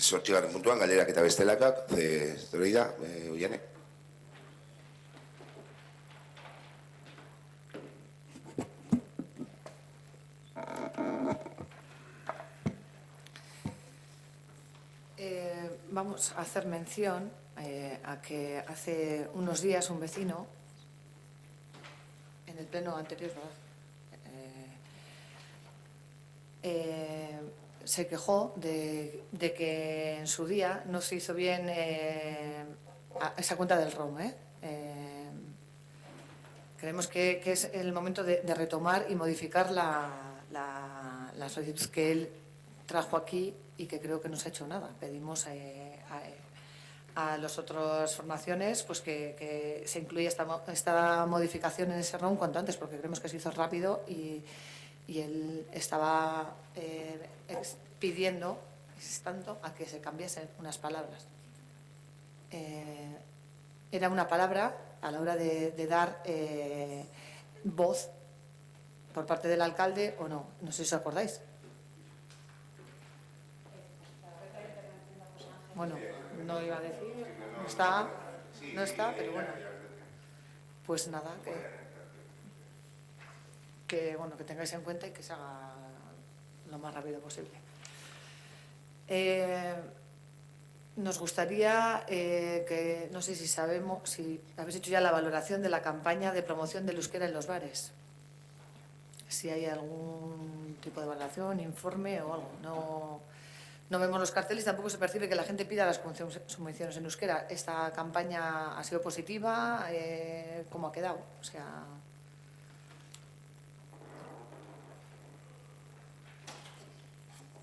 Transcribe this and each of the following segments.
Zortzigarren puntuan, galderak eta bestelakak, zeroida, Oiane. Vamos a hacer mención a que hace unos días un vecino, en el pleno anterior, se quejó de que en su día no se hizo bien esa cuenta del ROM. Creemos que es el momento de retomar y modificar la solicitud que él trajo aquí y que creo que no se ha hecho nada. Pedimos a las otras formaciones pues que se incluya esta modificación en ese ROM cuanto antes, porque creemos que se hizo rápido y él estaba pidiendo, instando a que se cambiasen unas palabras. Era una palabra a la hora de dar voz por parte del alcalde o no. No sé si os acordáis. Bueno, no iba a decir, no está, pero bueno. Pues nada, que tengáis en cuenta y que se haga lo más rápido posible. Nos gustaría que, no sé si sabemos, si habéis hecho ya la valoración de la campaña de promoción del euskera en los bares. Si hay algún tipo de valoración, informe o algo. No vemos los carteles, tampoco se percibe que la gente pida las subvenciones en euskera. ¿Esta campaña ha sido positiva? ¿Cómo ha quedado? O sea...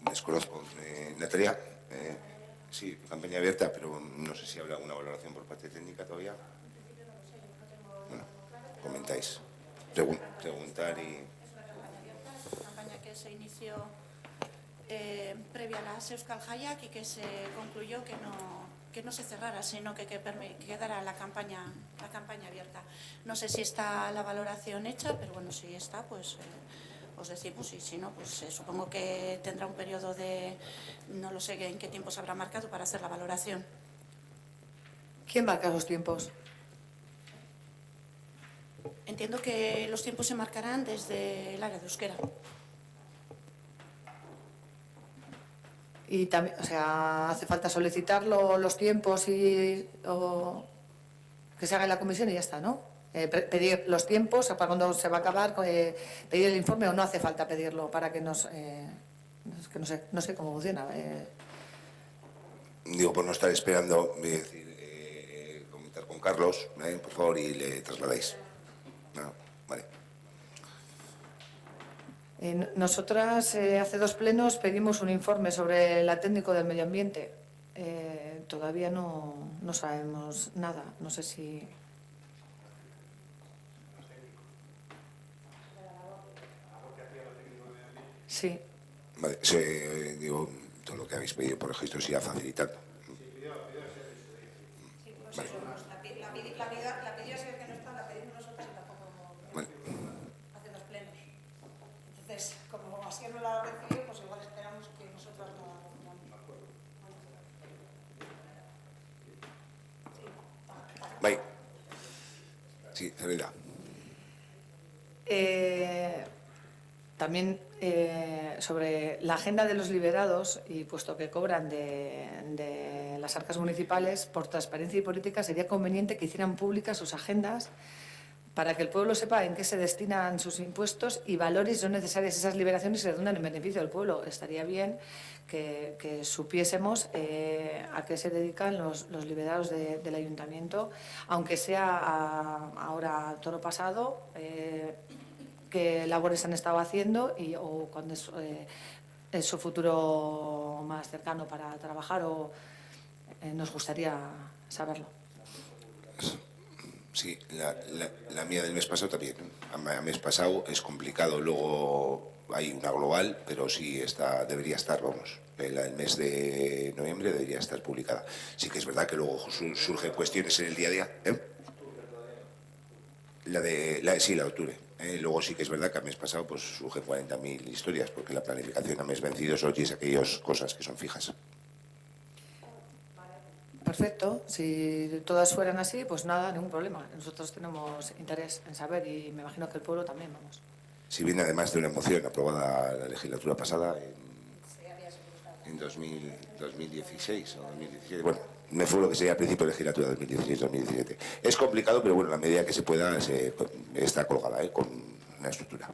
Desconozco. Natalia, sí, campaña abierta, pero no sé si habrá alguna valoración por parte técnica todavía. Bueno, comentáis. Preguntar y... Es una campaña abierta, campaña que se inició previa a las Euskal Jaiak y que se concluyó que no se cerrara, sino que quedara la campaña abierta. No sé si está la valoración hecha, pero bueno, si está, pues os decimos, y si no, pues supongo que tendrá un periodo de, no lo sé en qué tiempo se habrá marcado para hacer la valoración. ¿Quién marca los tiempos? Entiendo que los tiempos se marcarán desde el área de euskera. Y también, o sea, hace falta solicitarlo los tiempos o que se haga en la comisión y ya está, ¿no? Pedir los tiempos para cuando se va a acabar, pedir el informe, o no hace falta pedirlo para que nos... que no sé cómo funciona. Digo, por no estar esperando, voy a decir, comentar con Carlos, por favor, y le trasladáis. No, vale. Nosotras hace 2 plenos pedimos un informe sobre la técnico del medio ambiente. Todavía no sabemos nada. No sé si... Sí. Vale, digo, todo lo que habéis pedido por registro se irá facilitando. Vale. La pidió ser que no está, la pedimos nosotros y tampoco vale. hace 2 plenos. Entonces, como así no la recibió, pues igual esperamos que nosotros no la recibamos. Bye. Sí, Celeda. También sobre la agenda de los liberados, y puesto que cobran de las arcas municipales, por transparencia y política sería conveniente que hicieran públicas sus agendas para que el pueblo sepa en qué se destinan sus impuestos y valores si son necesarias esas liberaciones y se redundan en beneficio del pueblo. Estaría bien que supiésemos a qué se dedican los liberados del ayuntamiento, aunque sea ahora toro pasado, qué labores han estado haciendo o cuándo es su futuro más cercano para trabajar, o nos gustaría saberlo. Sí, la mía del mes pasado también. El mes pasado es complicado, luego hay una global, pero sí debería estar, vamos. La del mes de noviembre debería estar publicada. Sí que es verdad que luego surgen cuestiones en el día a día. Sí, la de octubre. Luego sí que es verdad que al mes pasado pues surgen 40.000 historias, porque la planificación a mes vencido solo tienes aquellas cosas que son fijas. perfecto. Si todas fueran así, pues nada, ningún problema. Nosotros tenemos interés en saber y me imagino que el pueblo también, vamos. Si viene además de una moción aprobada la legislatura pasada en 2016 o 2017, bueno, me fue lo que sería a principio de legislatura 2016-2017. Es complicado, pero bueno, la medida que se pueda está colgada con una estructura.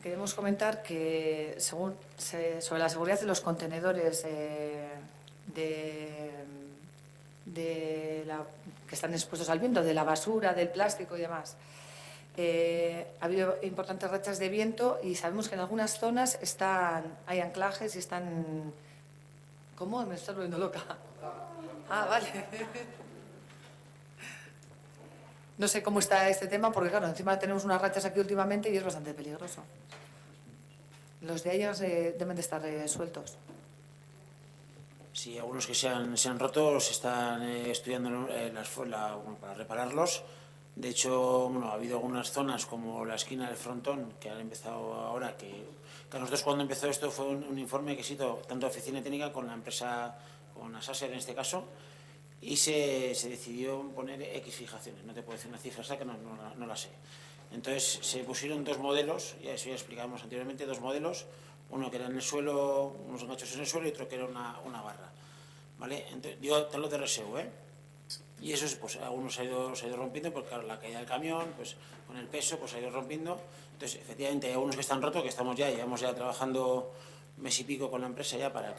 Queremos comentar que sobre la seguridad de los contenedores que están expuestos al viento, de la basura, del plástico y demás. Ha habido importantes rachas de viento y sabemos que en algunas zonas hay anclajes y están... ¿Cómo? Me estás volviendo loca. Ah, vale. No sé cómo está este tema porque, claro, encima tenemos unas rachas aquí últimamente y es bastante peligroso. Los de Ayegas deben de estar sueltos. Sí, algunos que se han roto se están estudiando para repararlos. De hecho, bueno, ha habido algunas zonas como la esquina del frontón que han empezado ahora, que nosotros cuando empezó esto fue un informe que se hizo tanto oficina técnica con la empresa, con Asaser en este caso, y se decidió poner X fijaciones. No te puedo decir una cifra exacta, no la sé. Entonces se pusieron dos modelos, ya eso ya explicábamos anteriormente, dos modelos, uno que era en el suelo, unos enganchos en el suelo y otro que era una barra. ¿Vale? Entonces, yo te lo de reseo, y eso, pues algunos se ha ido rompiendo porque claro, la caída del camión, pues con el peso, pues se ha ido rompiendo. Entonces, efectivamente, hay algunos que están rotos, que llevamos ya trabajando mes y pico con la empresa ya para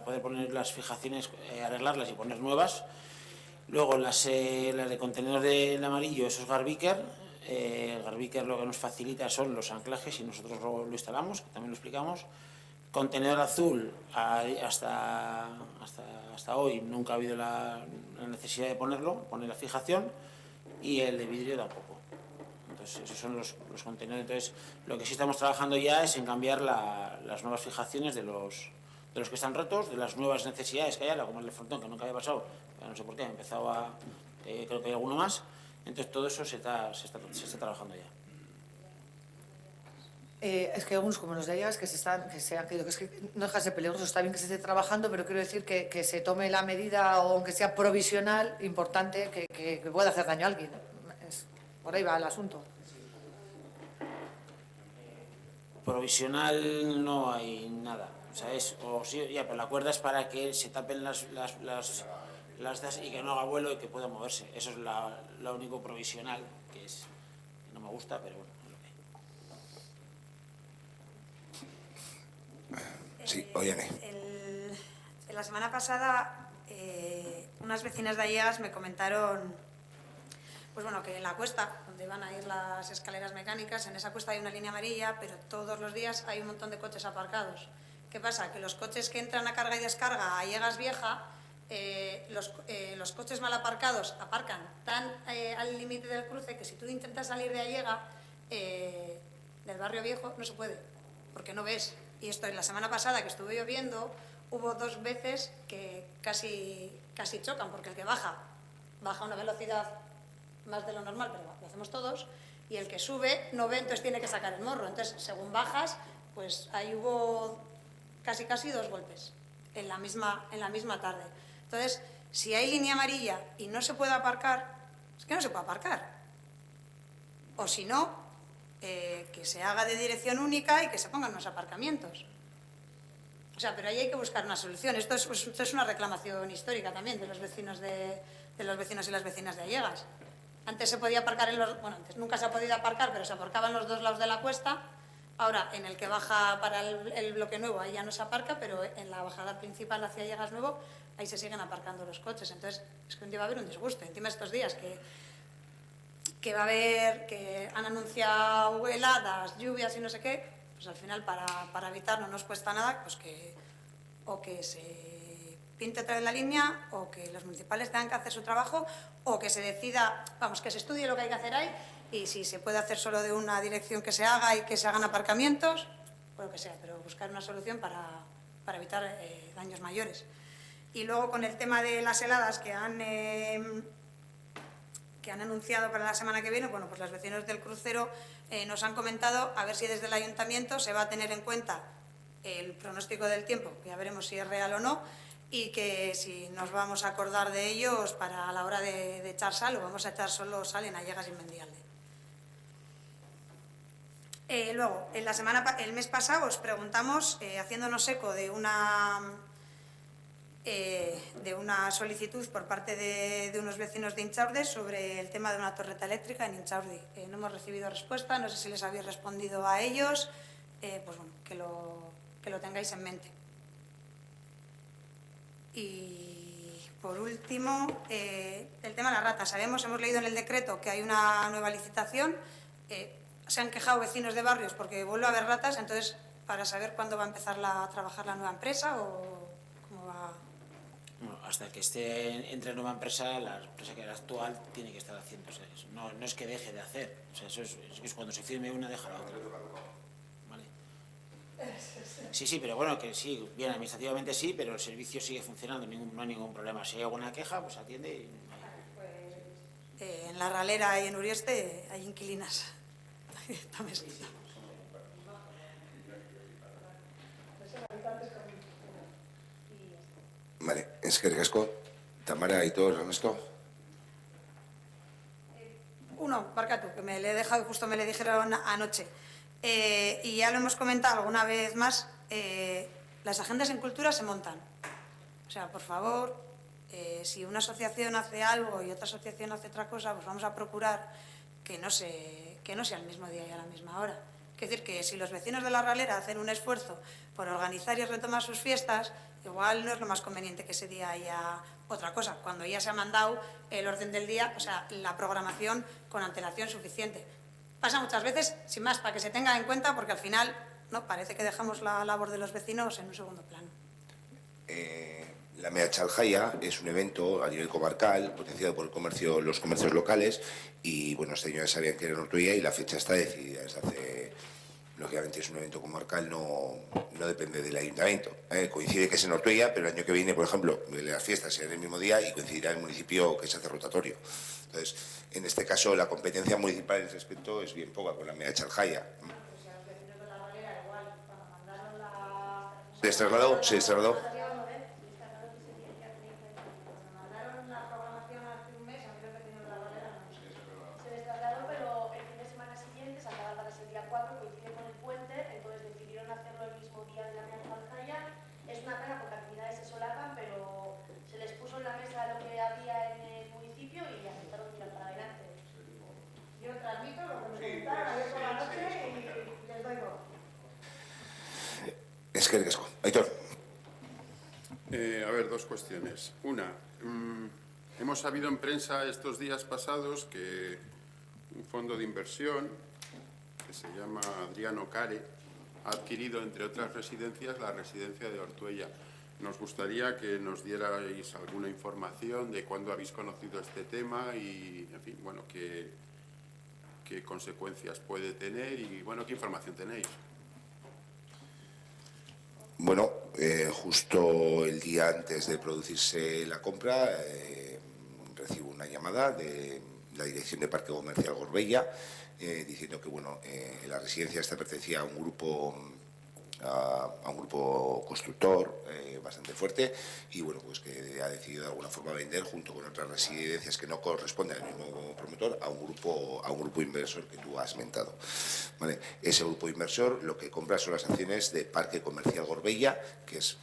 poder poner las fijaciones, arreglarlas y poner nuevas. Luego las de contenedor del amarillo, eso es Garbiker. Garbiker lo que nos facilita son los anclajes y nosotros lo instalamos, que también lo explicamos. Contenedor azul, hasta hoy nunca ha habido la necesidad de poner la fijación, y el de vidrio tampoco. Entonces, esos son los contenedores. Entonces, lo que sí estamos trabajando ya es en cambiar las nuevas fijaciones de los que están rotos, de las nuevas necesidades que hay ahora, como el de frontón, que nunca había pasado, no sé por qué, ha empezado creo que hay alguno más. Entonces, todo eso se está trabajando ya. Es que algunos como los de Ayegas que se han caído, que es que no deja de ser peligroso, está bien que se esté trabajando, pero quiero decir que se tome la medida, o aunque sea provisional, importante, que pueda hacer daño a alguien. Por ahí va el asunto. Provisional no hay nada. O sea, pero la cuerda es para que se tapen las y que no haga vuelo y que pueda moverse. Eso es lo único provisional, que no me gusta, pero bueno. Sí, óyeme. La semana pasada unas vecinas de Ayegas me comentaron pues bueno, que en la cuesta, donde van a ir las escaleras mecánicas, en esa cuesta hay una línea amarilla, pero todos los días hay un montón de coches aparcados. ¿Qué pasa? Que los coches que entran a carga y descarga a Ayegas Vieja, los coches mal aparcados aparcan tan al límite del cruce que si tú intentas salir de Allega, del barrio viejo, no se puede, porque no ves. Y esto en la semana pasada que estuve lloviendo, hubo 2 veces que casi chocan, porque el que baja a una velocidad más de lo normal, pero lo hacemos todos, y el que sube no ve, entonces tiene que sacar el morro. Entonces, según bajas, pues ahí hubo casi 2 golpes en la misma tarde. Entonces, si hay línea amarilla y no se puede aparcar, es que no se puede aparcar. O si no, que se haga de dirección única y que se pongan unos aparcamientos. O sea, pero ahí hay que buscar una solución. Esto es una reclamación histórica también de los vecinos y las vecinas de Ayegas. Antes se podía aparcar antes nunca se ha podido aparcar, pero se aparcaba en los 2 lados de la cuesta. Ahora, en el que baja para el bloque nuevo, ahí ya no se aparca, pero en la bajada principal hacia Ayegas Nuevo, ahí se siguen aparcando los coches. Entonces, es que un día va a haber un disgusto. Encima estos días que va a haber, que han anunciado heladas, lluvias y no sé qué, pues al final para evitar no nos cuesta nada, pues que se pinte otra vez la línea, o que los municipales tengan que hacer su trabajo, o que se decida, que se estudie lo que hay que hacer ahí, y si se puede hacer solo de una dirección que se haga y que se hagan aparcamientos, o lo que sea, pero buscar una solución para evitar daños mayores. Y luego con el tema de las heladas que han anunciado para la semana que viene, bueno, pues los vecinos del crucero nos han comentado a ver si desde el ayuntamiento se va a tener en cuenta el pronóstico del tiempo, que ya veremos si es real o no, y que si nos vamos a acordar de ellos para la hora de echar sal, o vamos a echar solo sal en Allegas y en Mendialde. Luego, el mes pasado os preguntamos, haciéndonos eco de una solicitud por parte de unos vecinos de Inchaurde sobre el tema de una torreta eléctrica en Inchaurde. No hemos recibido respuesta, no sé si les habéis respondido a ellos, pues bueno, que lo tengáis en mente. Y por último, el tema de las ratas. Hemos leído en el decreto que hay una nueva licitación. Se han quejado vecinos de barrios porque vuelve a haber ratas, entonces, para saber cuándo va a empezar a trabajar la nueva empresa o cómo va. Bueno, hasta que entre nueva empresa, la empresa que era actual tiene que estar haciendo. O sea, no es que deje de hacer. O sea, eso es cuando se firme una, deja la otra. ¿Vale? Sí, pero bueno, que sí, bien, administrativamente sí, pero el servicio sigue funcionando, no hay ningún problema. Si hay alguna queja, pues atiende y... En La Ralera y en Urieste hay inquilinas. Vale, eskerrik asko. Tamara, Aitor, Ernesto. Uno, barkatu, que me le he dejado, justo me le dijeron anoche. Y ya lo hemos comentado alguna vez más, las agendas en cultura se montan. O sea, por favor, si una asociación hace algo y otra asociación hace otra cosa, pues vamos a procurar que no sea el mismo día y a la misma hora. Es decir, que si los vecinos de La Ralera hacen un esfuerzo por organizar y retomar sus fiestas, igual no es lo más conveniente que ese día haya otra cosa, cuando ya se ha mandado el orden del día, o sea, la programación con antelación suficiente. Pasa muchas veces, sin más, para que se tenga en cuenta, porque al final no parece que dejamos la labor de los vecinos en un segundo plano. La Meatzaljaia es un evento a nivel comarcal, potenciado por los comercios locales, y bueno, este año ya sabían que era en Ortuella y la fecha está decidida desde hace... Lógicamente es un evento comarcal, no depende del ayuntamiento. Coincide que es en Ortuella, pero el año que viene, por ejemplo, las fiestas serán el mismo día y coincidirá en el municipio que se hace rotatorio. Entonces, en este caso, la competencia municipal en ese aspecto es bien poca con la Meatzaljaia. ¿Se les trasladó? ¿Se les trasladó? Eskerrik asko. Aitor. A ver, dos cuestiones. Una, hemos sabido en prensa estos días pasados que un fondo de inversión que se llama Adriano Care ha adquirido, entre otras residencias, la residencia de Ortuella. Nos gustaría que nos dierais alguna información de cuándo habéis conocido este tema y, en fin, bueno, qué consecuencias puede tener y, bueno, qué información tenéis. Bueno, justo el día antes de producirse la compra recibo una llamada de la Dirección de Parque Comercial Gorbella diciendo que bueno, la residencia esta pertenecía a un grupo constructor bastante fuerte y bueno, pues que ha decidido de alguna forma vender junto con otras residencias que no corresponden al mismo promotor a un grupo inversor que tú has mentado. ¿Vale? Ese grupo inversor lo que compra son las acciones de Parque Comercial Gorbella, que es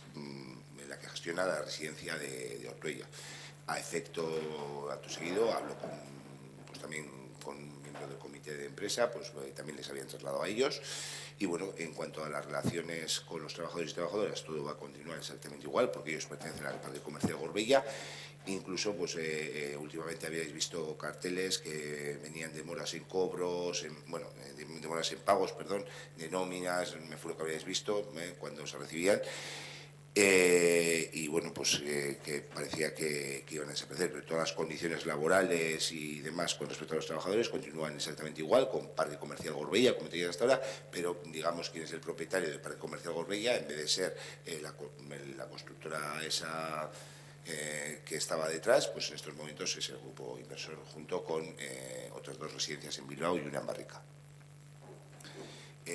la que gestiona la residencia de Ortuella. A efecto, acto seguido, hablo también con miembros del comité de empresa, pues también les habían trasladado a ellos. Y bueno, en cuanto a las relaciones con los trabajadores y trabajadoras, todo va a continuar exactamente igual, porque ellos pertenecen al Parque Comercial Gorbella. Incluso, pues últimamente habíais visto carteles que venían demoras en cobros, demoras en pagos, perdón, de nóminas, me fue lo que habíais visto cuando se recibían. Y bueno, pues que parecía que iban a desaparecer, pero todas las condiciones laborales y demás con respecto a los trabajadores continúan exactamente igual, con Parque Comercial Gorbella, como tenían hasta ahora, pero digamos quién es el propietario del Parque Comercial Gorbella, en vez de ser la constructora esa que estaba detrás, pues en estos momentos es el grupo inversor junto con otras dos residencias en Bilbao y una en Barrica.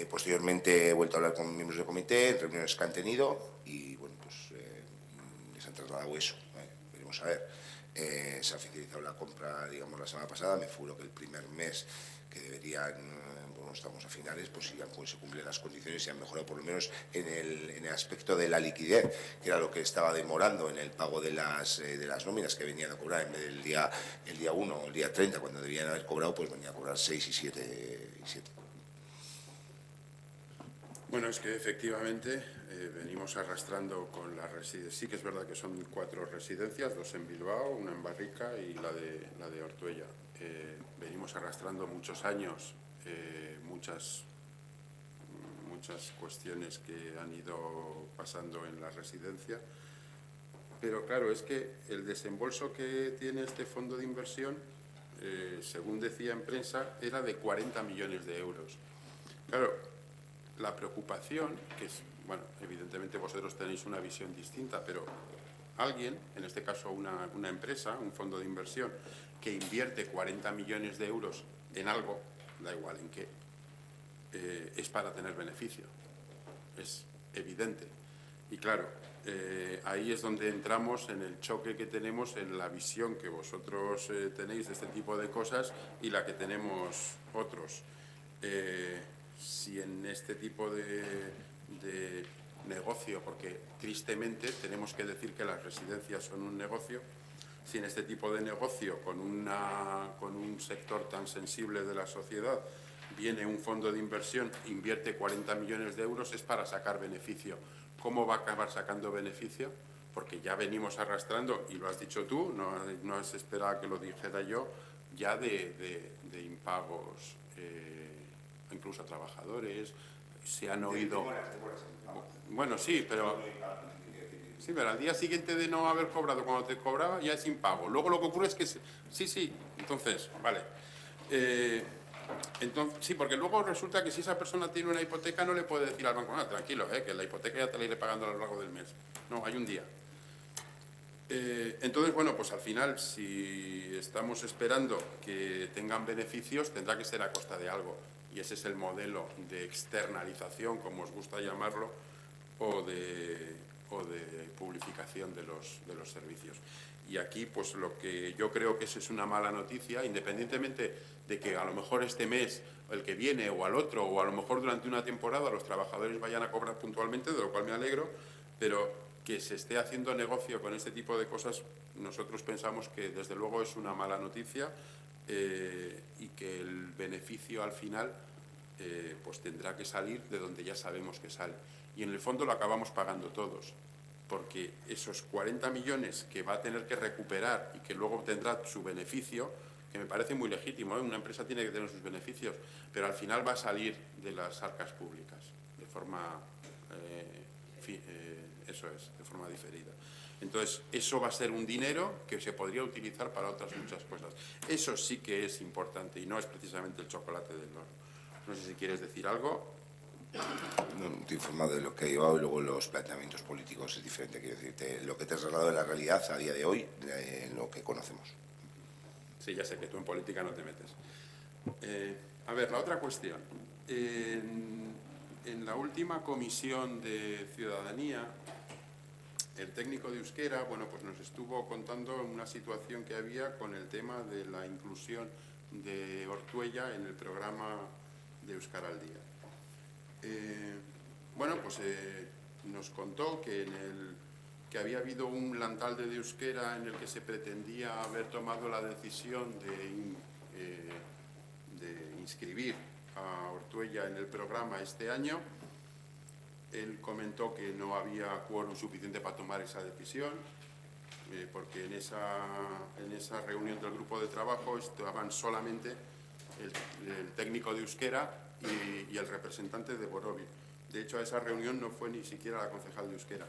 Posteriormente he vuelto a hablar con miembros del comité en reuniones que han tenido y bueno, pues les han trasladado eso. Veremos a ver. Se ha oficializado la compra, digamos, la semana pasada. Me figuro que el primer mes que deberían, bueno, estamos a finales, pues si pues, se cumplen las condiciones y se han mejorado por lo menos en el aspecto de la liquidez, que era lo que estaba demorando en el pago de las nóminas que venían a cobrar en vez del día 1 o el día 30, cuando debían haber cobrado, pues venían a cobrar 6 y 7. Bueno, es que efectivamente venimos arrastrando con las residencias. Sí que es verdad que son 4 residencias, 2 en Bilbao, una en Barrica y la de Ortuella. Venimos arrastrando muchos años, muchas cuestiones que han ido pasando en la residencia. Pero claro, es que el desembolso que tiene este fondo de inversión, según decía en prensa, era de 40 millones de euros. Claro, la preocupación, que es, bueno, evidentemente vosotros tenéis una visión distinta, pero alguien, en este caso una empresa, un fondo de inversión, que invierte 40 millones de euros en algo, da igual en qué, es para tener beneficio. Es evidente. Y claro, ahí es donde entramos en el choque que tenemos en la visión que vosotros tenéis de este tipo de cosas y la que tenemos otros. Si en este tipo de negocio, porque tristemente tenemos que decir que las residencias son un negocio, si en este tipo de negocio con un sector tan sensible de la sociedad viene un fondo de inversión, invierte 40 millones de euros, es para sacar beneficio. ¿Cómo va a acabar sacando beneficio? Porque ya venimos arrastrando, y lo has dicho tú, no has esperado que lo dijera yo, ya de impagos, incluso a trabajadores, se han oído... Bueno, sí, pero al día siguiente de no haber cobrado, cuando te cobraba, ya es impago. Luego lo que ocurre es que... Sí, entonces, vale. Entonces, sí, porque luego resulta que si esa persona tiene una hipoteca no le puede decir al banco, tranquilo, que la hipoteca ya te la iré pagando a lo largo del mes. No, hay un día. Entonces, bueno, pues al final, si estamos esperando que tengan beneficios, tendrá que ser a costa de algo. Y ese es el modelo de externalización, como os gusta llamarlo, o de publificación de los servicios. Y aquí, pues lo que yo creo que eso es una mala noticia, independientemente de que a lo mejor este mes, el que viene, o al otro, o a lo mejor durante una temporada los trabajadores vayan a cobrar puntualmente, de lo cual me alegro, pero que se esté haciendo negocio con este tipo de cosas, nosotros pensamos que desde luego es una mala noticia y que el beneficio al final pues tendrá que salir de donde ya sabemos que sale. Y en el fondo lo acabamos pagando todos, porque esos 40 millones que va a tener que recuperar y que luego tendrá su beneficio, que me parece muy legítimo, una empresa tiene que tener sus beneficios, pero al final va a salir de las arcas públicas, de forma, de forma diferida. Entonces, eso va a ser un dinero que se podría utilizar para otras muchas cosas. Eso sí que es importante y no es precisamente el chocolate del horno. No sé si quieres decir algo. No, estoy informado de lo que ha llevado y luego los planteamientos políticos es diferente. Quiero decirte, lo que te has trasladado de la realidad a día de hoy, en lo que conocemos. Sí, ya sé que tú en política no te metes. A ver, la otra cuestión. En la última comisión de Ciudadanía, el técnico de euskera, bueno, pues nos estuvo contando una situación que había con el tema de la inclusión de Ortuella en el programa de Euskara al Día. Bueno, pues nos contó que que había habido un lantalde de euskera en el que se pretendía haber tomado la decisión de inscribir a Ortuella en el programa este año. Él comentó que no había quórum suficiente para tomar esa decisión, porque en esa reunión del grupo de trabajo estaban solamente el técnico de euskera y el representante de Borobi. De hecho, a esa reunión no fue ni siquiera la concejal de euskera.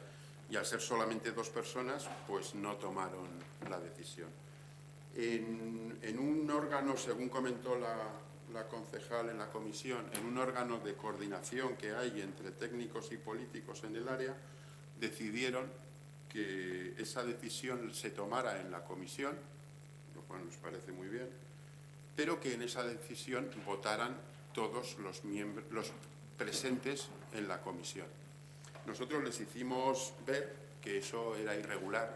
Y al ser solamente 2 personas, pues no tomaron la decisión. En un órgano, según comentó la concejal en la comisión, en un órgano de coordinación que hay entre técnicos y políticos en el área, decidieron que esa decisión se tomara en la comisión, lo cual nos parece muy bien, pero que en esa decisión votaran todos los presentes en la comisión. Nosotros les hicimos ver que eso era irregular,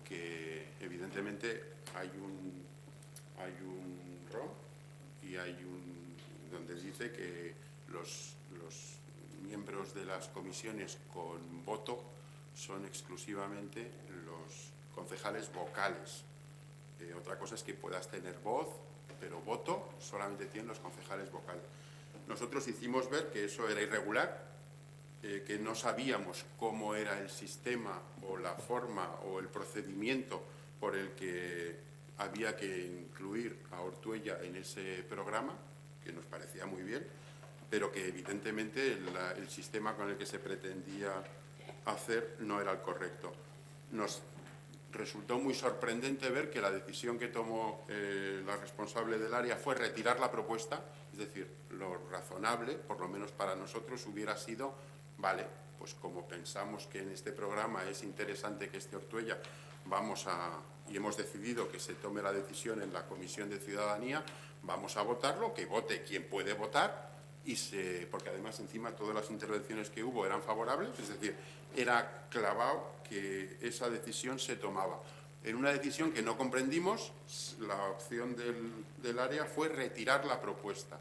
que evidentemente hay un ROM y hay donde dice que los miembros de las comisiones con voto son exclusivamente los concejales vocales. Otra cosa es que puedas tener voz, pero voto solamente tienen los concejales vocales. Nosotros hicimos ver que eso era irregular, que no sabíamos cómo era el sistema o la forma o el procedimiento por el que había que incluir a Ortuella en ese programa, que nos parecía muy bien, pero que evidentemente el sistema con el que se pretendía hacer no era el correcto. Nos resultó muy sorprendente ver que la decisión que tomó la responsable del área fue retirar la propuesta, es decir, lo razonable, por lo menos para nosotros, hubiera sido, vale, pues como pensamos que en este programa es interesante que esté Ortuella, y hemos decidido que se tome la decisión en la Comisión de Ciudadanía, vamos a votarlo, que vote quien puede votar, porque además encima todas las intervenciones que hubo eran favorables, es decir, era clavado que esa decisión se tomaba. En una decisión que no comprendimos, la opción del área fue retirar la propuesta,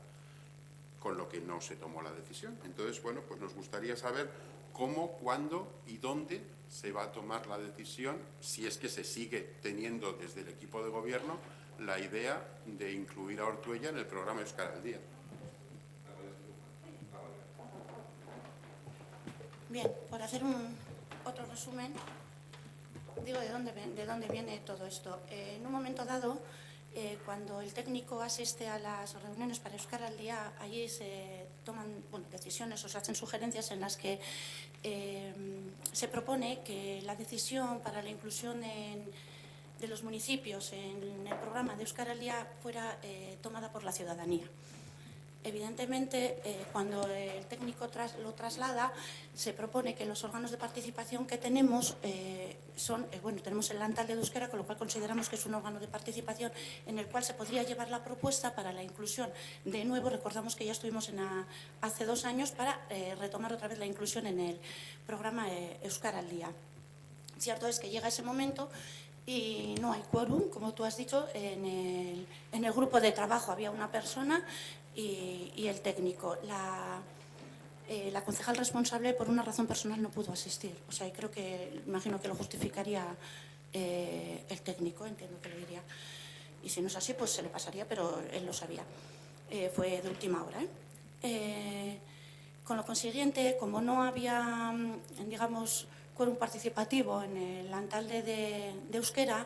con lo que no se tomó la decisión. Entonces, bueno, pues nos gustaría saber cómo, cuándo y dónde se va a tomar la decisión, si es que se sigue teniendo desde el equipo de gobierno la idea de incluir a Ortuella en el programa Euskara al Día. Bien, por hacer otro resumen, digo de dónde viene todo esto. En un momento dado, cuando el técnico asiste a las reuniones para Euskara al Día, allí se toman decisiones o se hacen sugerencias en las que se propone que la decisión para la inclusión de los municipios en el programa de Euskara al Día fuera tomada por la ciudadanía. Evidentemente, cuando el técnico lo traslada, se propone que los órganos de participación que tenemos tenemos el Lantalde de Euskera, con lo cual consideramos que es un órgano de participación en el cual se podría llevar la propuesta para la inclusión. De nuevo, recordamos que ya estuvimos hace 2 años para retomar otra vez la inclusión en el programa Euskara al Día. Cierto es que llega ese momento y no hay quórum, como tú has dicho, en el grupo de trabajo había una persona y el técnico. La concejal responsable, por una razón personal, no pudo asistir. O sea, imagino que lo justificaría el técnico, entiendo que lo diría. Y si no es así, pues se le pasaría, pero él lo sabía. Fue de última hora. Con lo consiguiente, como no había, digamos, quórum participativo en el Lantalde de Euskera,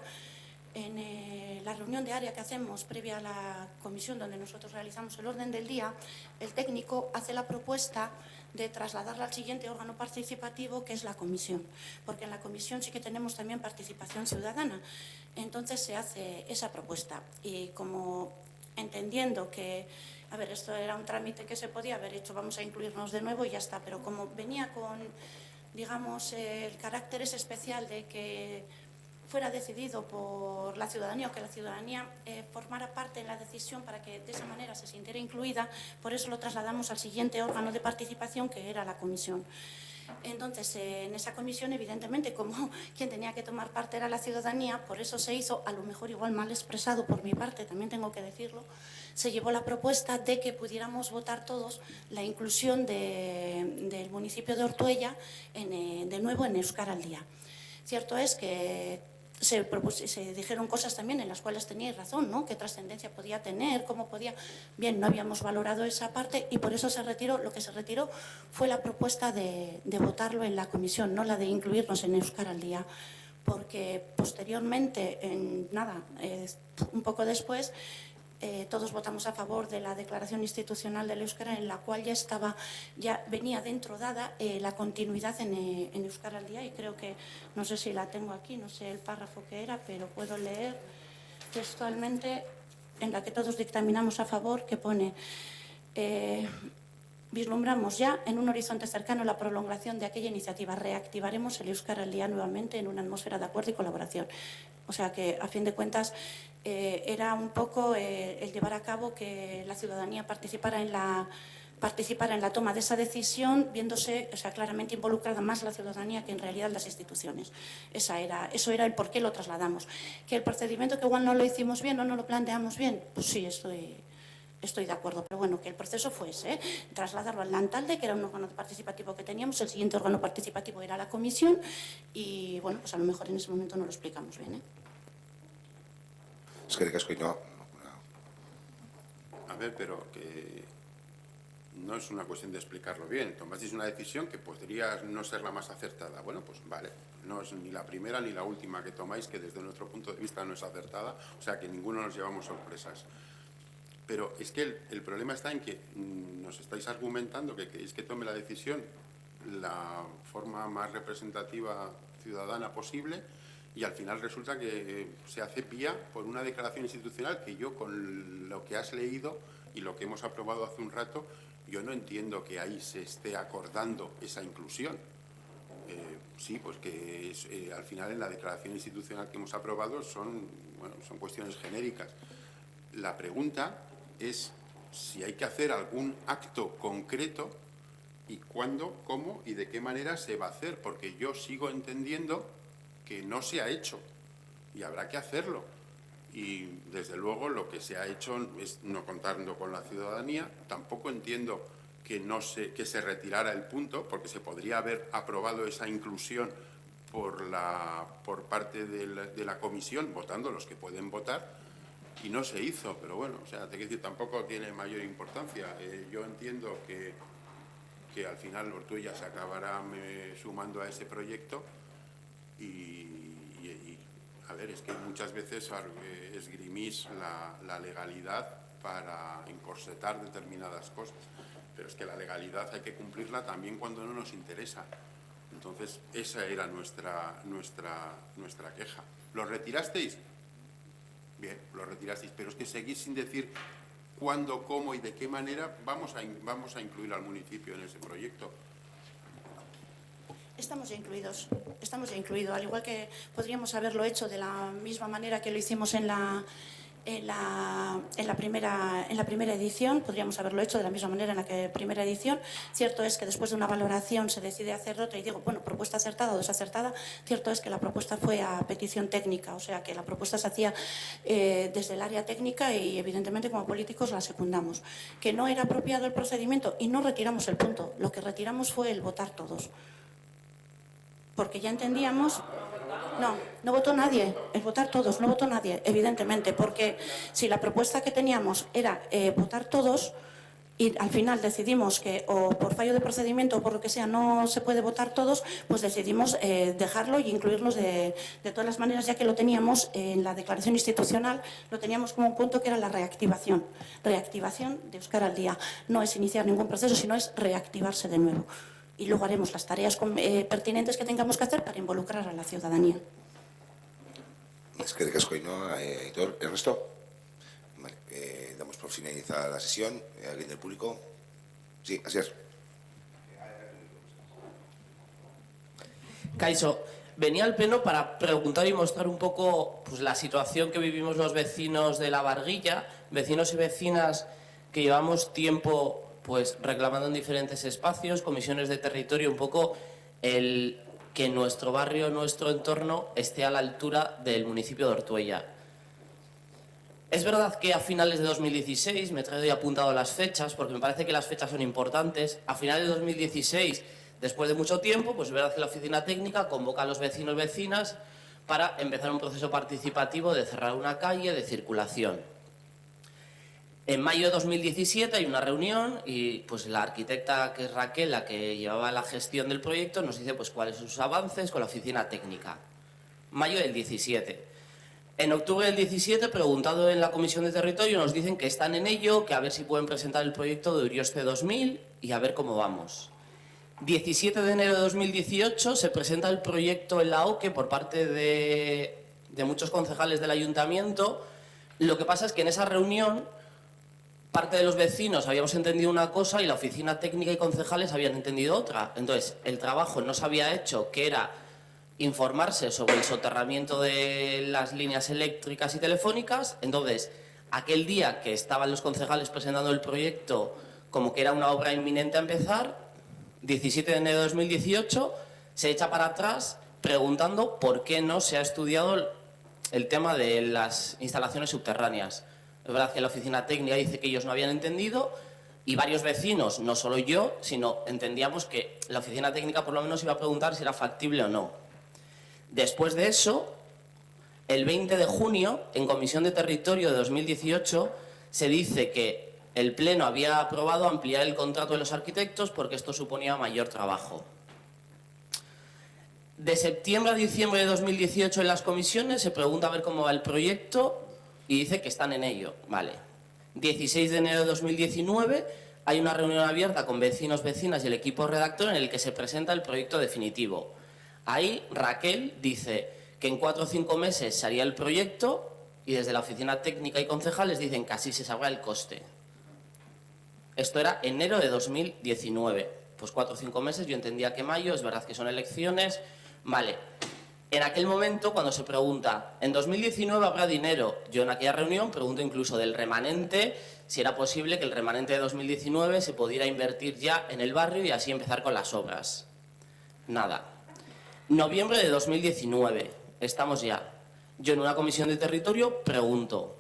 en la reunión de área que hacemos previa a la comisión donde nosotros realizamos el orden del día, el técnico hace la propuesta de trasladarla al siguiente órgano participativo, que es la comisión, porque en la comisión sí que tenemos también participación ciudadana. Entonces se hace esa propuesta y como entendiendo que, a ver, esto era un trámite que se podía haber hecho, vamos a incluirnos de nuevo y ya está, pero como venía con, digamos, el carácter ese especial de que fuera decidido por la ciudadanía o que la ciudadanía formara parte en la decisión para que de esa manera se sintiera incluida, por eso lo trasladamos al siguiente órgano de participación, que era la comisión. Entonces, en esa comisión, evidentemente, como quien tenía que tomar parte era la ciudadanía, por eso se hizo, a lo mejor igual mal expresado por mi parte, también tengo que decirlo, se llevó la propuesta de que pudiéramos votar todos la inclusión del municipio de Ortuella de nuevo en Euskara al Día. Cierto es que se dijeron cosas también en las cuales teníais razón, ¿no? Qué trascendencia podía tener, cómo podía. Bien, no habíamos valorado esa parte y por eso se retiró. Lo que se retiró fue la propuesta de votarlo en la comisión, no la de incluirnos en Euskara al Día, porque posteriormente, un poco después, todos votamos a favor de la declaración institucional del euskera, en la cual ya venía dentro dada la continuidad en Euskara al Día, y creo que, no sé si la tengo aquí, no sé el párrafo que era, pero puedo leer textualmente, en la que todos dictaminamos a favor, que pone: vislumbramos ya en un horizonte cercano la prolongación de aquella iniciativa. Reactivaremos el Euskara al Día nuevamente en una atmósfera de acuerdo y colaboración. O sea que, a fin de cuentas, era un poco el llevar a cabo que la ciudadanía participara en la participara en la toma de esa decisión, viéndose, o sea, claramente involucrada más la ciudadanía que en realidad las instituciones. Eso era el por qué lo trasladamos. Que el procedimiento que igual no lo hicimos bien o no lo planteamos bien, pues sí, estoy de acuerdo. Pero bueno, que el proceso fue ese, trasladarlo al Lantalde, que era un órgano participativo que teníamos, el siguiente órgano participativo era la comisión y bueno, pues a lo mejor en ese momento no lo explicamos bien, ¿eh? Es que no. A ver, pero que no es una cuestión de explicarlo bien. Tomasteis una decisión que podría no ser la más acertada. Bueno, pues vale, no es ni la primera ni la última que tomáis, que desde nuestro punto de vista no es acertada, o sea que ninguno nos llevamos sorpresas. Pero es que el problema está en que nos estáis argumentando que queréis que tome la decisión la forma más representativa ciudadana posible y al final resulta que se hace vía por una declaración institucional que yo, con lo que has leído y lo que hemos aprobado hace un rato, yo no entiendo que ahí se esté acordando esa inclusión. Sí, pues que al final en la declaración institucional que hemos aprobado son cuestiones genéricas. La pregunta es si hay que hacer algún acto concreto y cuándo, cómo y de qué manera se va a hacer, porque yo sigo entendiendo que no se ha hecho y habrá que hacerlo. Y desde luego lo que se ha hecho es no contando con la ciudadanía. Tampoco entiendo que se retirara el punto, porque se podría haber aprobado esa inclusión por parte de la comisión, votando los que pueden votar, y no se hizo. Pero bueno, o sea, te quiero decir, tampoco tiene mayor importancia. Yo entiendo que al final Ortuella se acabará sumando a ese proyecto y a ver, es que muchas veces esgrimís la legalidad para encorsetar determinadas cosas, pero es que la legalidad hay que cumplirla también cuando no nos interesa. Entonces, esa era nuestra queja. ¿Lo retirasteis? Bien, lo retirasteis, pero es que seguís sin decir cuándo, cómo y de qué manera vamos a incluir al municipio en ese proyecto. Estamos ya incluidos, al igual que podríamos haberlo hecho de la misma manera que lo hicimos en la primera edición, podríamos haberlo hecho de la misma manera en la primera edición. Cierto es que después de una valoración se decide hacer otra y digo, bueno, propuesta acertada o desacertada. Cierto es que la propuesta fue a petición técnica, o sea que la propuesta se hacía desde el área técnica y evidentemente como políticos la secundamos. Que no era apropiado el procedimiento y no retiramos el punto, lo que retiramos fue el votar todos. Porque ya entendíamos... No votó nadie, el votar todos, no votó nadie, evidentemente, porque si la propuesta que teníamos era votar todos y al final decidimos que o por fallo de procedimiento o por lo que sea no se puede votar todos, pues decidimos dejarlo y incluirlos de todas las maneras, ya que lo teníamos en la declaración institucional, lo teníamos como un punto que era la reactivación de Euskara al Día. No es iniciar ningún proceso, sino es reactivarse de nuevo. Y luego haremos las tareas pertinentes que tengamos que hacer para involucrar a la ciudadanía. Es que no, Aitor, ¿el resto? Vale, damos por finalizada la sesión. ¿Alguien del público? Sí, así es. Kaixo, venía al pleno para preguntar y mostrar un poco pues, la situación que vivimos los vecinos de La Barguilla, vecinos y vecinas que llevamos tiempo pues reclamando en diferentes espacios, comisiones de territorio, un poco el que nuestro barrio, nuestro entorno esté a la altura del municipio de Ortuella. Es verdad que a finales de 2016, me he traído y apuntado las fechas, porque me parece que las fechas son importantes, a finales de 2016, después de mucho tiempo, pues es verdad que la oficina técnica convoca a los vecinos y vecinas para empezar un proceso participativo de cerrar una calle de circulación. En mayo de 2017 hay una reunión y pues la arquitecta, que es Raquel, la que llevaba la gestión del proyecto, nos dice pues cuáles son sus avances con la oficina técnica. Mayo del 17. En octubre del 17, preguntado en la Comisión de Territorio, nos dicen que están en ello, que a ver si pueden presentar el proyecto de Urioste 2000 y a ver cómo vamos. 17 de enero de 2018 se presenta el proyecto en la OCE por parte de muchos concejales del ayuntamiento. Lo que pasa es que en esa reunión parte de los vecinos habíamos entendido una cosa y la oficina técnica y concejales habían entendido otra. Entonces, el trabajo no se había hecho, que era informarse sobre el soterramiento de las líneas eléctricas y telefónicas. Entonces, aquel día que estaban los concejales presentando el proyecto como que era una obra inminente a empezar. 17 de enero de 2018 se echa para atrás preguntando por qué no se ha estudiado el tema de las instalaciones subterráneas. Es verdad que la oficina técnica dice que ellos no habían entendido y varios vecinos, no solo yo, sino entendíamos que la oficina técnica por lo menos iba a preguntar si era factible o no. Después de eso, el 20 de junio, en Comisión de Territorio de 2018, se dice que el Pleno había aprobado ampliar el contrato de los arquitectos porque esto suponía mayor trabajo. De septiembre a diciembre de 2018 en las comisiones se pregunta a ver cómo va el proyecto y dice que están en ello. Vale. 16 de enero de 2019 hay una reunión abierta con vecinos, vecinas y el equipo redactor en el que se presenta el proyecto definitivo. Ahí Raquel dice que en 4 o 5 meses se haría el proyecto y desde la oficina técnica y concejales dicen que así se sabrá el coste. Esto era enero de 2019. Pues 4 o 5 meses, yo entendía que mayo, es verdad que son elecciones. Vale. En aquel momento, cuando se pregunta, ¿en 2019 habrá dinero? Yo en aquella reunión pregunto incluso del remanente, si era posible que el remanente de 2019 se pudiera invertir ya en el barrio y así empezar con las obras. Nada. Noviembre de 2019, estamos ya. Yo en una comisión de territorio pregunto.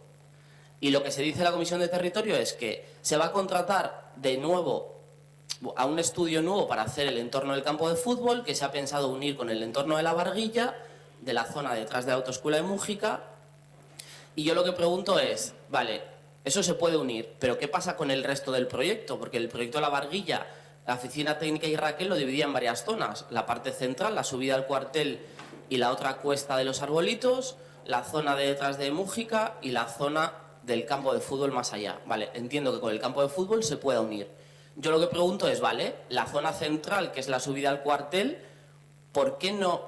Y lo que se dice en la comisión de territorio es que se va a contratar de nuevo a un estudio nuevo para hacer el entorno del campo de fútbol, que se ha pensado unir con el entorno de la Barguilla, de la zona detrás de la autoescuela de Mújica. Y yo lo que pregunto es, vale, eso se puede unir, pero ¿qué pasa con el resto del proyecto? Porque el proyecto de la Barguilla, la oficina técnica y Raquel lo dividía en varias zonas. La parte central, la subida al cuartel y la otra cuesta de los arbolitos, la zona de detrás de Mújica y la zona del campo de fútbol más allá. Vale, entiendo que con el campo de fútbol se pueda unir. Yo lo que pregunto es, vale, la zona central, que es la subida al cuartel, ¿por qué no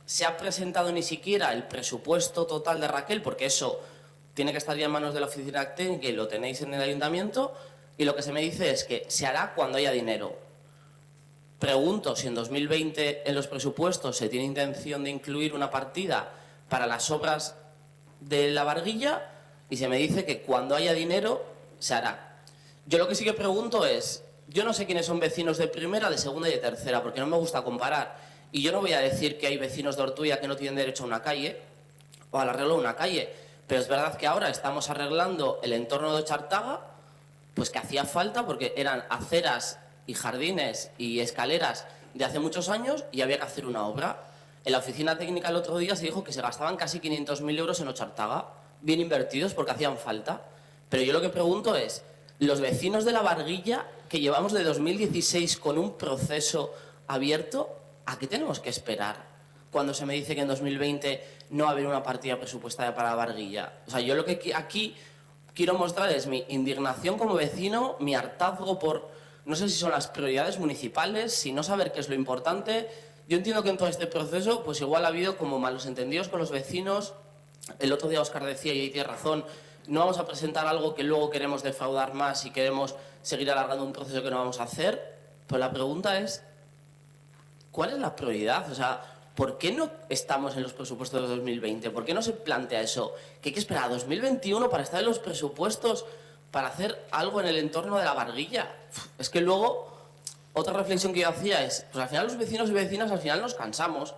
se ha presentado ni siquiera el presupuesto total de Raquel? Porque eso tiene que estar ya en manos de la oficina técnica y lo tenéis en el ayuntamiento. Y lo que se me dice es que se hará cuando haya dinero. Pregunto si en 2020 en los presupuestos se tiene intención de incluir una partida para las obras de la Barguilla y se me dice que cuando haya dinero se hará. Yo lo que sí que pregunto es, yo no sé quiénes son vecinos de primera, de segunda y de tercera, porque no me gusta comparar. Y yo no voy a decir que hay vecinos de Ortuella que no tienen derecho a una calle o al arreglo de una calle, pero es verdad que ahora estamos arreglando el entorno de Ochartaga, pues que hacía falta porque eran aceras y jardines y escaleras de hace muchos años y había que hacer una obra. En la oficina técnica el otro día se dijo que se gastaban casi 500.000 euros en Ochartaga, bien invertidos porque hacían falta. Pero yo lo que pregunto es, los vecinos de la Barguilla, que llevamos de 2016 con un proceso abierto, ¿a qué tenemos que esperar cuando se me dice que en 2020 no va a haber una partida presupuestaria para la Barguilla? O sea, yo lo que aquí quiero mostrar es mi indignación como vecino, mi hartazgo por, no sé si son las prioridades municipales, si no saber qué es lo importante. Yo entiendo que en todo este proceso, pues igual ha habido como malos entendidos con los vecinos. El otro día Óscar decía, y ahí tiene razón, no vamos a presentar algo que luego queremos defraudar más y queremos seguir alargando un proceso que no vamos a hacer. Pero la pregunta es, ¿cuál es la prioridad? O sea, ¿por qué no estamos en los presupuestos de 2020? ¿Por qué no se plantea eso? ¿Que hay que esperar a 2021 para estar en los presupuestos, para hacer algo en el entorno de la Barguilla? Es que luego, otra reflexión que yo hacía es, pues al final los vecinos y vecinas al final nos cansamos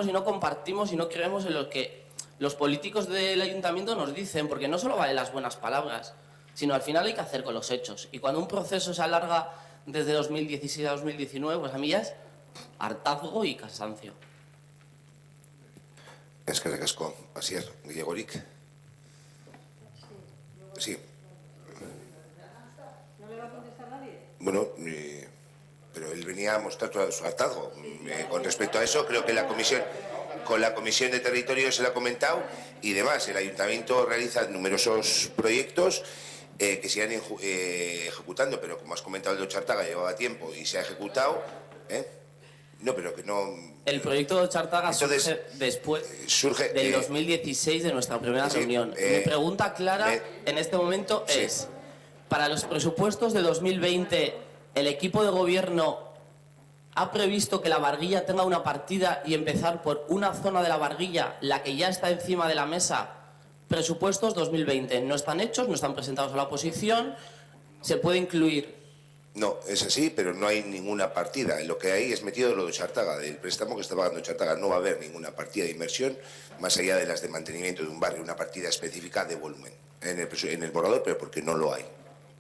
y no compartimos y no creemos en lo que los políticos del ayuntamiento nos dicen, porque no solo valen las buenas palabras, sino al final hay que hacer con los hechos. Y cuando un proceso se alarga desde 2016 a 2019, pues a mí ya es hartazgo y cansancio. Eskerrik asko, Asier, Diegorik. Sí. ¿No le va a contestar nadie? Bueno, pero él venía a mostrar todo su hartazgo. Con respecto a eso, creo que con la Comisión de Territorio se lo ha comentado y demás. El Ayuntamiento realiza numerosos proyectos que se irán ejecutando, pero como has comentado, el de Ochartaga llevaba tiempo y se ha ejecutado. No, pero que no... El proyecto de Ochartaga surge después del 2016 de nuestra primera reunión. Mi pregunta clara en este momento es, para los presupuestos de 2020, ¿el equipo de gobierno ha previsto que la Barguilla tenga una partida y empezar por una zona de la Barguilla, la que ya está encima de la mesa? Presupuestos 2020 no están hechos, no están presentados a la oposición. Se puede incluir No, es así, pero no hay ninguna partida. Lo que hay es metido lo de Chartaga, del préstamo que está pagando Chartaga. No va a haber ninguna partida de inversión más allá de las de mantenimiento de un barrio, una partida específica de volumen en el borrador, pero porque no lo hay.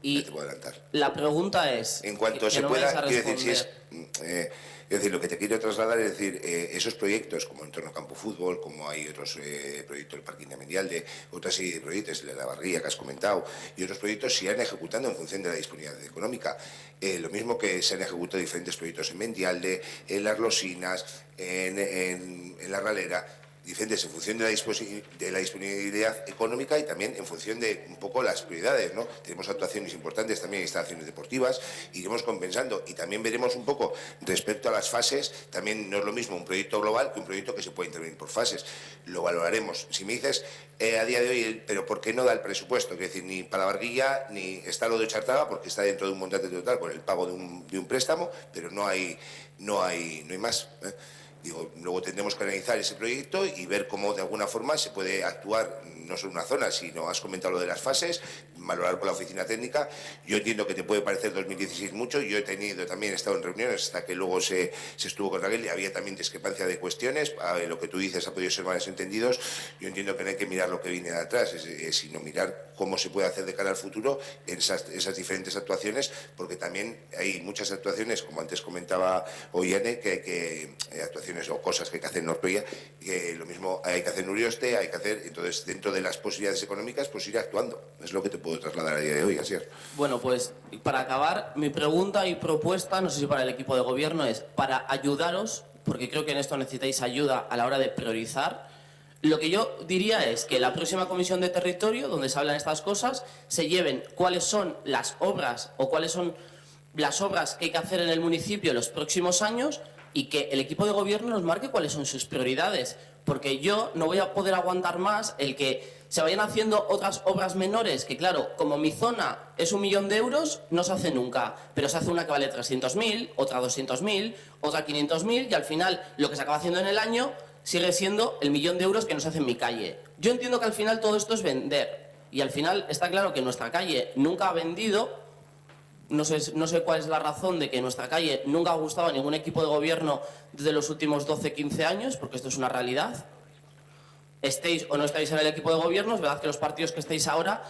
Y te puedo adelantar. La pregunta es... En cuanto se no me pueda, vais a quiero decir, si responder. es decir, lo que te quiero trasladar es decir, esos proyectos como Entorno Campo Fútbol, como hay otros proyectos del Parque Independiente de otra serie de proyectos, de la Barría que has comentado, y otros proyectos se han ejecutando en función de la disponibilidad económica. Lo mismo que se han ejecutado diferentes proyectos en Mendialde, en Las Losinas, en La Ralera, diferentes en función de la disponibilidad económica y también en función de un poco las prioridades, ¿no? Tenemos actuaciones importantes también en instalaciones deportivas, iremos compensando y también veremos un poco respecto a las fases, también no es lo mismo un proyecto global que un proyecto que se puede intervenir por fases. Lo valoraremos. Si me dices a día de hoy, pero ¿por qué no da el presupuesto? Es decir, ni para la Barguilla ni está lo de Chartaga porque está dentro de un montante total con el pago de un préstamo, pero no hay más, ¿eh? Digo, luego tendremos que analizar ese proyecto y ver cómo de alguna forma se puede actuar no solo en una zona, sino has comentado lo de las fases, valorar con la oficina técnica. Yo entiendo que te puede parecer 2016 mucho, yo he estado en reuniones hasta que luego se estuvo con Raquel y había también discrepancia de cuestiones, lo que tú dices ha podido ser malos entendidos. Yo entiendo que no hay que mirar lo que viene de atrás, sino mirar cómo se puede hacer de cara al futuro en esas diferentes actuaciones, porque también hay muchas actuaciones, como antes comentaba Ollane, que actuaciones o cosas que hay que hacer en Ortuella, que lo mismo hay que hacer en Urioste, hay que hacer, entonces dentro de las posibilidades económicas, pues ir actuando. Es lo que te puedo trasladar a día de hoy, Asier. Bueno, pues para acabar, mi pregunta y propuesta, no sé si para el equipo de gobierno, es para ayudaros, porque creo que en esto necesitáis ayuda a la hora de priorizar. Lo que yo diría es que la próxima comisión de territorio, donde se hablan estas cosas, se lleven cuáles son las obras o cuáles son las obras que hay que hacer en el municipio en los próximos años y que el equipo de gobierno nos marque cuáles son sus prioridades, porque yo no voy a poder aguantar más el que se vayan haciendo otras obras menores, que claro, como mi zona es 1 millón de euros, no se hace nunca, pero se hace una que vale 300.000, otra 200.000, otra 500.000 y al final lo que se acaba haciendo en el año sigue siendo el 1 millón de euros que no se hace en mi calle. Yo entiendo que al final todo esto es vender y al final está claro que nuestra calle nunca ha vendido. No sé cuál es la razón de que nuestra calle nunca ha gustado a ningún equipo de gobierno desde los últimos 12-15 años, porque esto es una realidad. Estéis o no estáis en el equipo de gobierno, es verdad que los partidos que estáis ahora,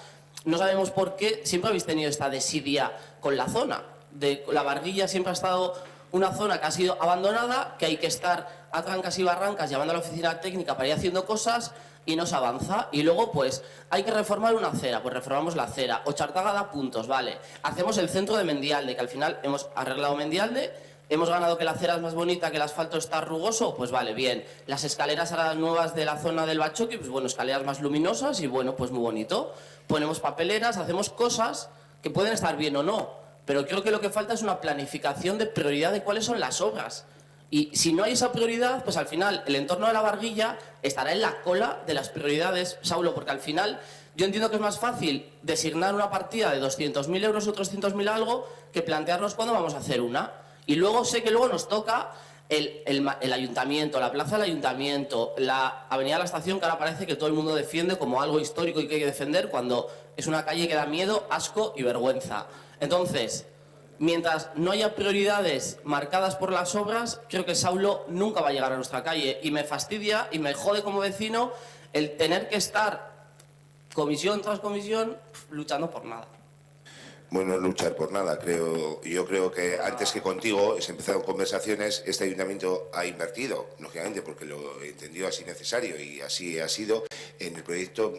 no sabemos por qué, siempre habéis tenido esta desidia con la zona. La Barguilla siempre ha estado una zona que ha sido abandonada, que hay que estar a trancas y barrancas llamando a la oficina técnica para ir haciendo cosas y no se avanza. Y luego, pues, hay que reformar una acera, pues reformamos la acera. O Chartaga da puntos, vale. Hacemos el centro de Mendialde, que al final hemos arreglado Mendialde, hemos ganado que la acera es más bonita, que el asfalto está rugoso, pues vale, bien. Las escaleras ahora nuevas de la zona del Bachoqui, pues bueno, escaleras más luminosas y bueno, pues muy bonito. Ponemos papeleras, hacemos cosas que pueden estar bien o no, pero creo que lo que falta es una planificación de prioridad de cuáles son las obras. Y si no hay esa prioridad, pues al final el entorno de la Barguilla estará en la cola de las prioridades, Saulo, porque al final yo entiendo que es más fácil designar una partida de 200.000 euros o 300.000 algo que plantearnos cuándo vamos a hacer una. Y luego sé que luego nos toca el ayuntamiento, la plaza del ayuntamiento, la avenida de la estación, que ahora parece que todo el mundo defiende como algo histórico y que hay que defender cuando es una calle que da miedo, asco y vergüenza. Entonces, mientras no haya prioridades marcadas por las obras, creo que Saulo nunca va a llegar a nuestra calle. Y me fastidia y me jode como vecino el tener que estar comisión tras comisión luchando por nada. Bueno, luchar por nada. Yo creo que antes que contigo se empezaron conversaciones, este ayuntamiento ha invertido, lógicamente, porque lo entendió así necesario y así ha sido en el proyecto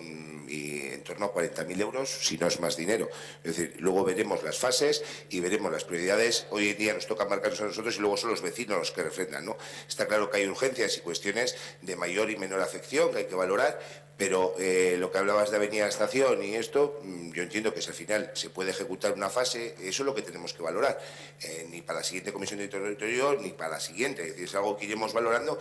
y en torno a 40.000 euros, si no es más dinero. Es decir, luego veremos las fases y veremos las prioridades. Hoy en día nos toca marcarnos a nosotros y luego son los vecinos los que refrendan, ¿no? Está claro que hay urgencias y cuestiones de mayor y menor afección que hay que valorar, pero lo que hablabas de Avenida Estación y esto, yo entiendo que si al final se puede ejecutar una fase, eso es lo que tenemos que valorar. Ni para la siguiente comisión de territorio ni para la siguiente. Es decir, es algo que iremos valorando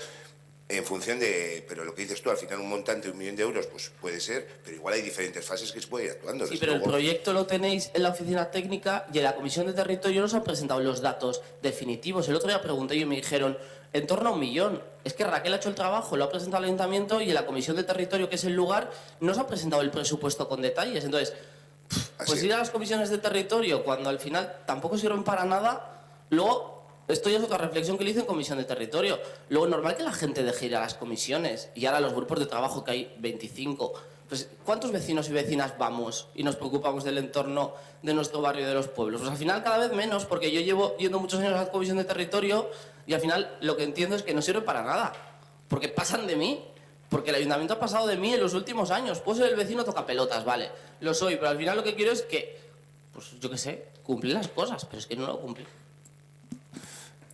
en función de, pero lo que dices tú, al final un montante de 1 millón de euros, pues puede ser, pero igual hay diferentes fases que se puede ir actuando. Sí, pero el proyecto lo tenéis en la oficina técnica y en la comisión de territorio nos han presentado los datos definitivos. El otro día pregunté y me dijeron, en torno a 1 millón. Es que Raquel ha hecho el trabajo, lo ha presentado al ayuntamiento y en la comisión de territorio, que es el lugar, no se ha presentado el presupuesto con detalles. Entonces, Pues Así ir es. a las comisiones de territorio, cuando al final tampoco sirven para nada, luego, esto ya es otra reflexión que le hice en comisión de territorio, luego normal que la gente deje ir a las comisiones y ahora a los grupos de trabajo, que hay 25. Pues, ¿cuántos vecinos y vecinas vamos y nos preocupamos del entorno de nuestro barrio y de los pueblos? Pues al final cada vez menos, porque yo llevo yendo muchos años a la comisión de territorio y al final lo que entiendo es que no sirve para nada, porque pasan de mí. Porque el ayuntamiento ha pasado de mí en los últimos años. Puedo ser el vecino toca pelotas, vale, lo soy, pero al final lo que quiero es que, pues yo qué sé, cumplir las cosas, pero es que no lo cumplí.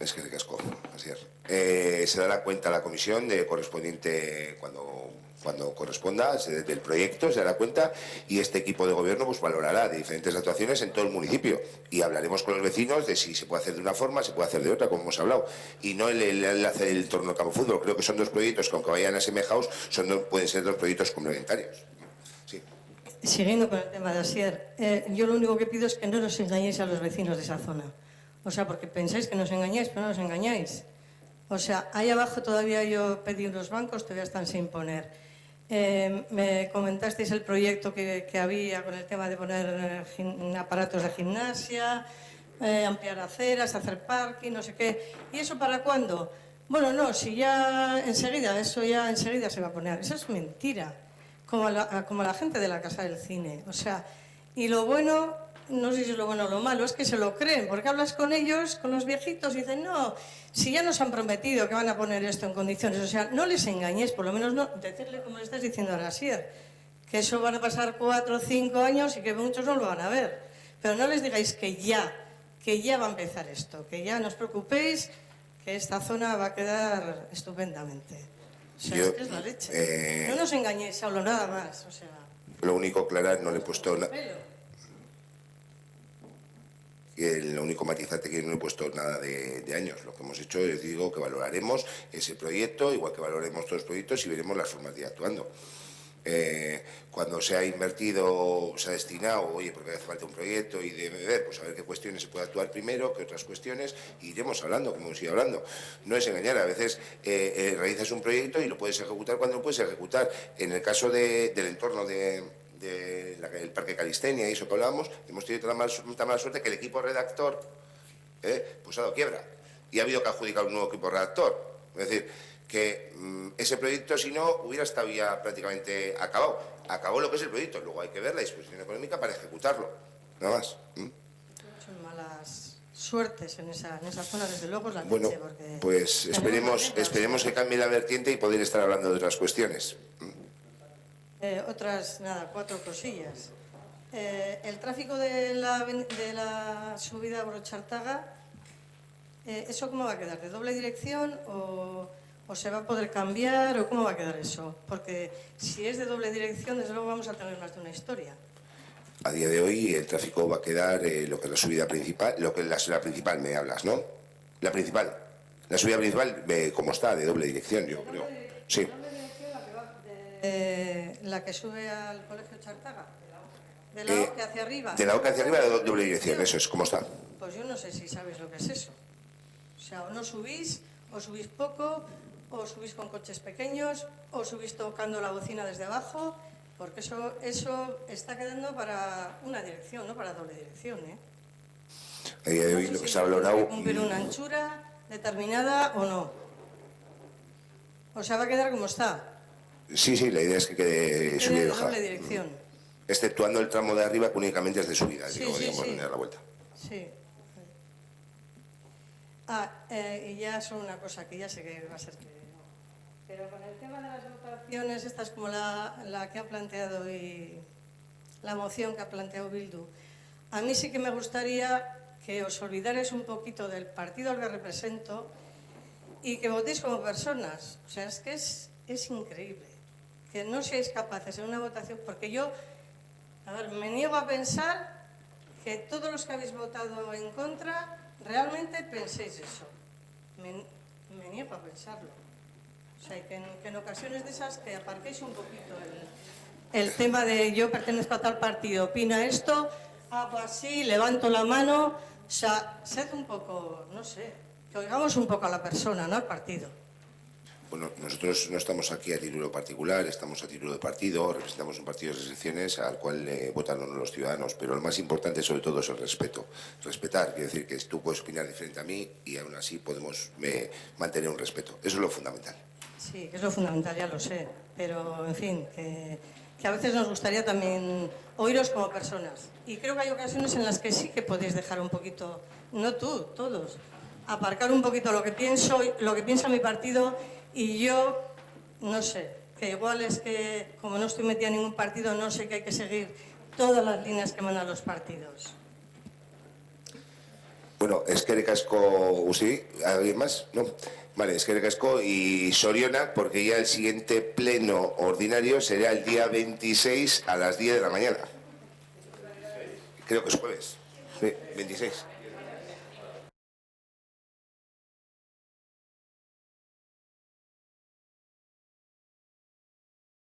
Es que casco, así es. Se dará cuenta la comisión de correspondiente cuando corresponda del proyecto, se dará cuenta, y este equipo de gobierno pues valorará de diferentes actuaciones en todo el municipio y hablaremos con los vecinos de si se puede hacer de una forma, se puede hacer de otra, como hemos hablado, y no el enlace del torno campo fútbol. Creo que son dos proyectos que, aunque vayan asemejados, pueden ser dos proyectos complementarios. Sí. Siguiendo con el tema de Asier, yo lo único que pido es que no nos engañéis a los vecinos de esa zona. O sea, porque pensáis que nos engañáis, pero no nos engañáis. O sea, ahí abajo todavía yo pedí unos bancos, todavía están sin poner. Me comentasteis el proyecto que había con el tema de poner aparatos de gimnasia, ampliar aceras, hacer parking, no sé qué. ¿Y eso para cuándo? Bueno, no, si ya enseguida, eso ya enseguida se va a poner. Eso es mentira, como la gente de la Casa del Cine. O sea, y lo bueno, no sé si es lo bueno o lo malo, es que se lo creen, porque hablas con ellos, con los viejitos, y dicen, no, si ya nos han prometido que van a poner esto en condiciones, o sea, no les engañéis, por lo menos no, decirle como le estás diciendo a Asier, que eso van a pasar 4 o 5 años y que muchos no lo van a ver. Pero no les digáis que ya va a empezar esto, que ya no os preocupéis, que esta zona va a quedar estupendamente. O sea, es que es la leche. No nos engañéis, hablo nada más, o sea... Lo único, Clara, no le he puesto nada. Lo único matizante que no he puesto nada de años. Lo que hemos hecho es, digo, que valoraremos ese proyecto, igual que valoraremos todos los proyectos, y veremos las formas de ir actuando. Cuando se ha invertido, se ha destinado, oye, porque hace falta un proyecto y de ver, pues a ver qué cuestiones se puede actuar primero, qué otras cuestiones, y iremos hablando, como hemos ido hablando. No es engañar, a veces realizas un proyecto y lo puedes ejecutar cuando lo puedes ejecutar. En el caso del entorno del Parque Calistenia y eso que hablábamos, hemos tenido tan mala suerte que el equipo redactor pues ha dado quiebra y ha habido que adjudicar un nuevo equipo redactor. Es decir, que ese proyecto, si no, hubiera estado ya prácticamente acabado. Acabó lo que es el proyecto, luego hay que ver la disposición económica para ejecutarlo, nada más. Son malas suertes en esa zona, desde luego es la leche, Bueno, porque... pues esperemos que cambie la vertiente y poder estar hablando de otras cuestiones. Otras, nada, 4 cosillas. El tráfico de la subida a Borochartaga, ¿eso cómo va a quedar? ¿De doble dirección o se va a poder cambiar o cómo va a quedar eso? Porque si es de doble dirección, desde luego vamos a tener más de una historia. A día de hoy el tráfico va a quedar lo que es la subida principal, lo que es la principal me hablas, ¿no? La principal. La subida principal, ¿cómo está? De doble dirección, yo creo. Sí. La que sube al colegio Chartaga, de la OCA hacia arriba. De la OCA hacia arriba, de doble dirección, eso es, ¿cómo está? Pues yo no sé si sabéis lo que es eso. O sea, o no subís, o subís poco, o subís con coches pequeños, o subís tocando la bocina desde abajo, porque eso está quedando para una dirección, no para doble dirección, ¿eh? A día de hoy lo que se ha valorado... ¿Cumplir una anchura determinada o no? O sea, va a quedar como está. Sí, la idea es que quede subida y De bajada. doble dirección. Exceptuando el tramo de arriba, que únicamente es de subida, Sí, digamos, sí. de dar la vuelta. Sí. Y ya solo una cosa, que ya sé que va a ser que no. Pero con el tema de las votaciones, estas como la que ha planteado hoy, la moción que ha planteado Bildu, a mí sí que me gustaría que os olvidarais un poquito del partido al que represento y que votéis como personas. O sea, es que es increíble que no seáis capaces en una votación, porque yo, a ver, me niego a pensar que todos los que habéis votado en contra realmente penséis eso. Me niego a pensarlo. O sea, que en ocasiones de esas que aparquéis un poquito el tema de yo pertenezco a tal partido, opina esto, hago así, levanto la mano. O sea, sed un poco, no sé, que oigamos un poco a la persona, no al partido. Bueno, nosotros no estamos aquí a título particular, estamos a título de partido, representamos un partido de elecciones al cual votan los ciudadanos, pero lo más importante sobre todo es el respeto. Respetar, quiere decir que tú puedes opinar diferente a mí y aún así podemos mantener un respeto. Eso es lo fundamental. Sí, que es lo fundamental, ya lo sé, pero en fin, que a veces nos gustaría también oíros como personas. Y creo que hay ocasiones en las que sí que podéis dejar un poquito, no tú, todos, aparcar un poquito lo que pienso, lo que piensa mi partido. Y yo, no sé, que igual es que, como no estoy metida en ningún partido, no sé que hay que seguir todas las líneas que mandan los partidos. Bueno, eskerrik asko, Usi, ¿alguien más? No. Vale, eskerrik asko y Soriona, porque ya el siguiente pleno ordinario será el día 26 a las 10 de la mañana. Creo que es jueves. Sí, 26.